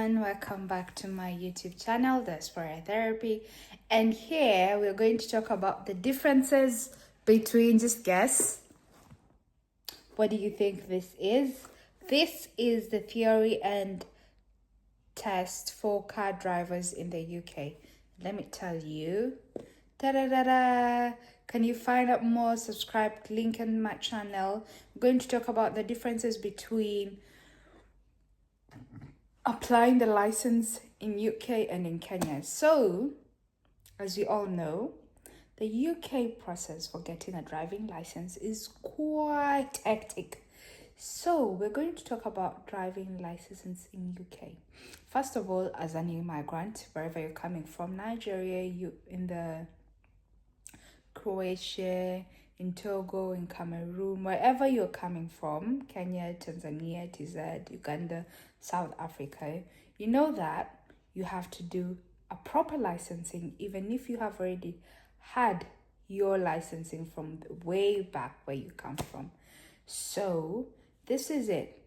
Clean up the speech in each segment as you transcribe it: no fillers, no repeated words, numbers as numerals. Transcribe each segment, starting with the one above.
everyone, welcome back to my YouTube channel, Diaspora Therapy. And here we're going to talk about the differences between, just guess, what do you think this is? This is the theory and test for car drivers in the UK. Let me tell you. Da-da-da-da. Can you find out more? Subscribe, link in my channel. I'm going to talk about the differences between applying the license in UK and in Kenya. So, as you all know, the UK process for getting a driving license is quite hectic. So, we're going to talk about driving licenses in UK. First of all, as an immigrant, wherever you're coming from, Nigeria, you in the Croatia, in Togo, in Cameroon, wherever you're coming from, Kenya, Tanzania, TZ, Uganda, South Africa, you know that you have to do a proper licensing, even if you have already had your licensing from way back where you come from. So this is it.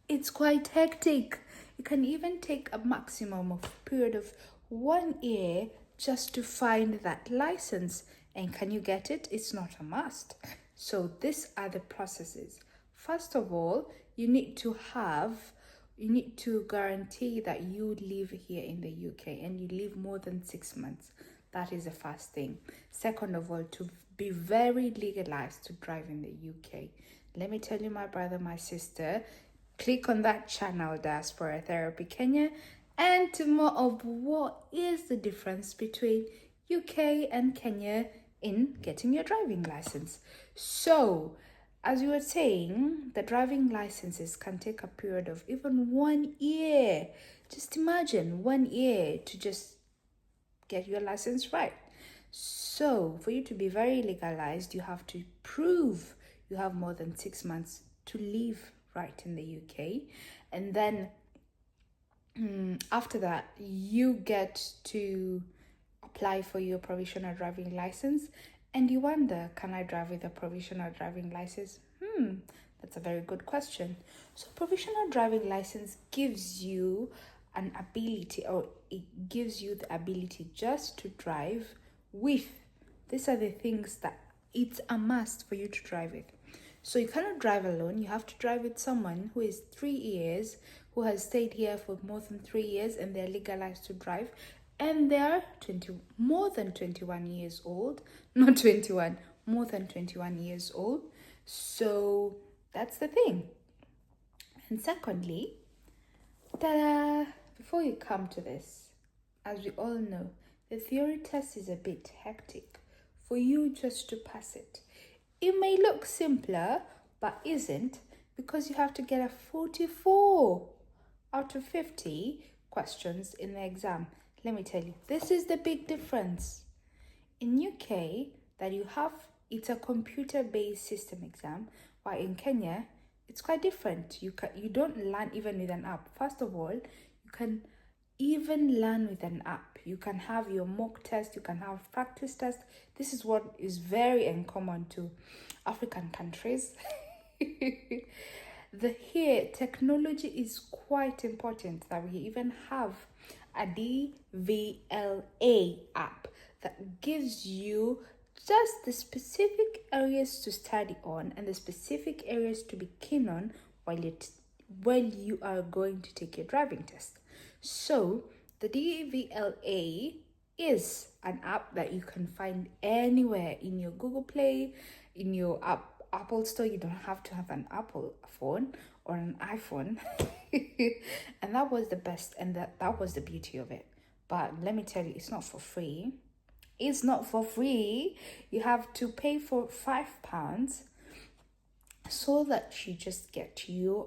It's quite hectic. It can even take a maximum of period of 1 year just to find that license. And can you get it? It's not a must. So these are the processes. First of all, you need to guarantee that you live here in the UK and you live more than 6 months. That is the first thing. Second of all, to be very legalized to drive in the UK. Let me tell you, my brother, my sister, click on that channel, Diaspora Therapy Kenya, and to more of what is the difference between UK and Kenya in getting your driving license. So, as you were saying, the driving licenses can take a period of even 1 year. Just imagine 1 year to just get your license right. So, for you to be very legalized, you have to prove you have more than 6 months to live right in the UK. And then after that, you get to apply for your provisional driving license. And you wonder, can I drive with a provisional driving license? That's a very good question. So provisional driving license gives you an ability, or it gives you the ability just to drive with. These are the things that it's a must for you to drive with. So you cannot drive alone. You have to drive with someone who is 3 years, who has stayed here for more than 3 years, and they're legalized to drive. And they're more than 21 years old. Not 21, more than 21 years old. So that's the thing. And secondly, before you come to this, as we all know, the theory test is a bit hectic for you just to pass it. It may look simpler, but isn't, because you have to get a 44 out of 50 questions in the exam. Let me tell you, this is the big difference. In UK, that you have, it's a computer-based system exam, while in Kenya, it's quite different. You don't learn even with an app. First of all, you can even learn with an app. You can have your mock test, you can have practice test. This is what is very uncommon to African countries. Here, technology is quite important, that we even have a DVLA app that gives you just the specific areas to study on and the specific areas to be keen on while you are going to take your driving test. So the DVLA is an app that you can find anywhere in your Google Play, in your Apple Store. You don't have to have an Apple phone or an iPhone. And that was the best, and that was the beauty of it. But let me tell you, it's not for free. It's not for free. You have to pay for £5 so that you just get your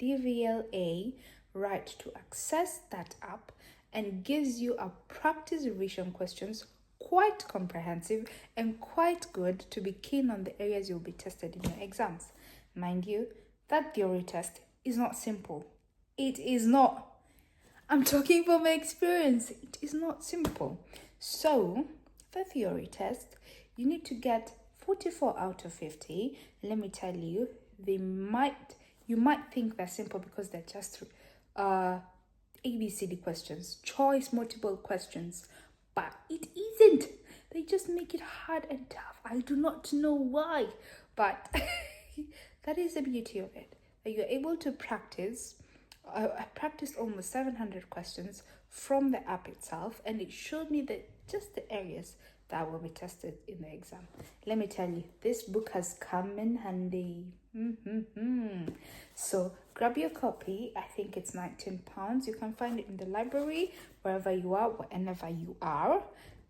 DVLA right to access that app, and gives you a practice revision questions, quite comprehensive and quite good to be keen on the areas you'll be tested in your exams. Mind you, that theory test is not simple. It is not. I'm talking from my experience. It is not simple. So, the theory test, you need to get 44 out of 50. Let me tell you, you might think they're simple because they're just ABCD questions, choice multiple questions, but it isn't. They just make it hard and tough. I do not know why, but that is the beauty of it. That you're able to practice. I practiced almost 700 questions from the app itself, and it showed me that just the areas that will be tested in the exam. Let me tell you, this book has come in handy. So grab your copy. I think it's £19. You can find it in the library, wherever you are, whenever you are.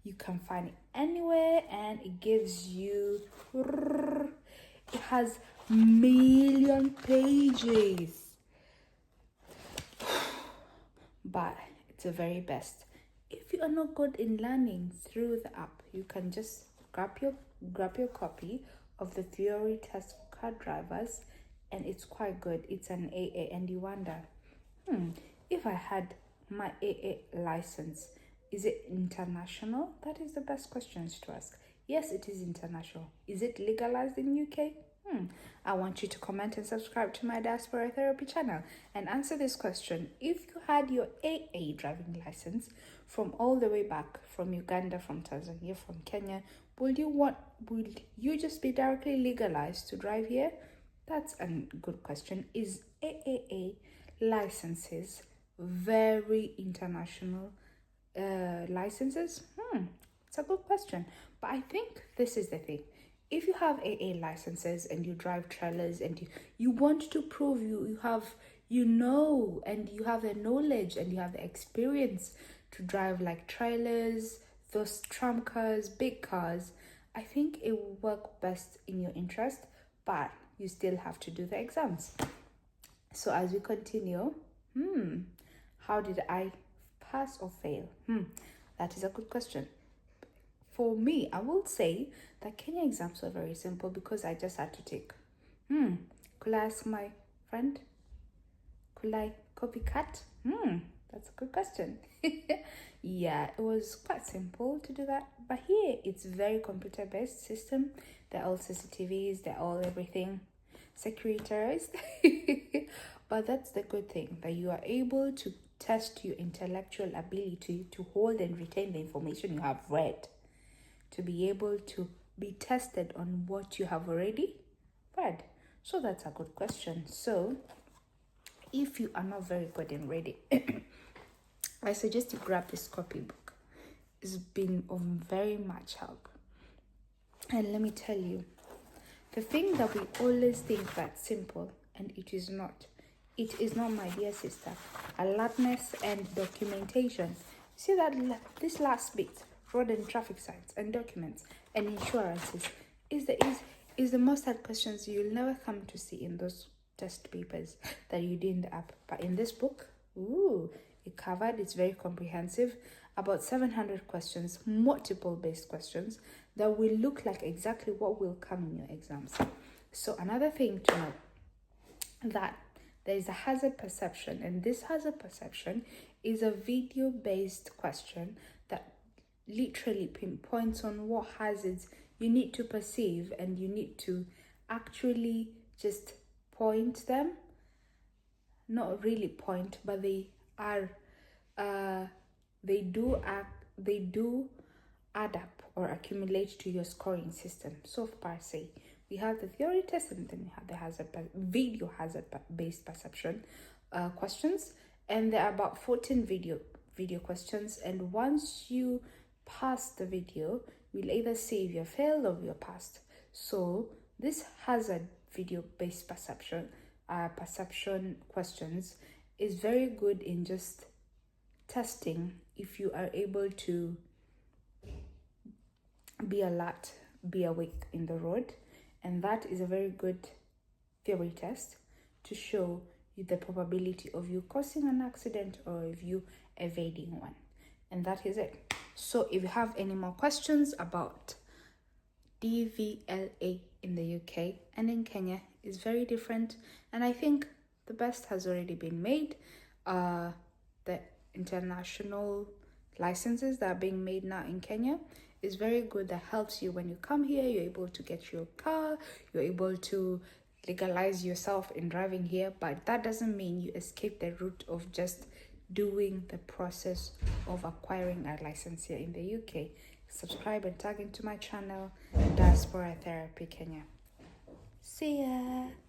You can find it anywhere, and it gives you, it has million pages, but it's the very best. If you are not good in learning through the app, you can just grab your copy of the theory test for car drivers, and it's quite good. It's an AA, and you wonder, if I had my AA license, is it international? That is the best questions to ask. Yes, it is international. Is it legalized in UK? I want you to comment and subscribe to my Diaspora Therapy channel and answer this question. If you had your AA driving license from all the way back, from Uganda, from Tanzania, from Kenya, would you just be directly legalized to drive here? That's a good question. Is AAA licenses very international licenses? It's a good question. But I think this is the thing. If you have AA licenses and you drive trailers and you want to prove you have and you have the knowledge and you have the experience to drive like trailers, those tram cars, big cars, I think it will work best in your interest, but you still have to do the exams. So as we continue, how did I pass or fail? That is a good question. For me, I will say that Kenya exams were very simple because I just had to take. Could I ask my friend? Could I copycat? That's a good question. Yeah, it was quite simple to do that. But here, it's very computer-based system. They're all CCTVs, they're all everything securitized. But that's the good thing, that you are able to test your intellectual ability to hold and retain the information you have read, to be able to be tested on what you have already read. So that's a good question. So if you are not very good in reading, I suggest you grab this copybook. It's been of very much help. And let me tell you, the thing that we always think that's simple, and it is not. It is not, my dear sister. Alertness and documentation. See that this last bit, road and traffic signs and documents and insurances, is the most hard questions you'll never come to see in those test papers that you do in the app. But in this book, it's very comprehensive. About 700 questions, multiple based questions that will look like exactly what will come in your exams. So another thing to note, that there is a hazard perception, and this hazard perception is a video-based question that literally pinpoints on what hazards you need to perceive, and you need to actually just point them. Not really point, but they do add up or accumulate to your scoring system. So per se, we have the theory test, and then we have the video hazard based perception questions, and there are about 14 video questions, and once you pass the video, you'll either see if you're failed or you're passed. So this hazard video based perception questions is very good in just testing if you are able to be alert, be awake in the road. And that is a very good theory test to show you the probability of you causing an accident or of you evading one. And that is it. So if you have any more questions about DVLA in the UK and in Kenya, is very different. And I think the best has already been made. The international licenses that are being made now in Kenya is very good. That helps you when you come here. You're able to get your car, you're able to legalize yourself in driving here, but that doesn't mean you escape the route of just doing the process of acquiring a license here in the UK. Subscribe and tag into my channel, Diaspora Therapy Kenya. See ya!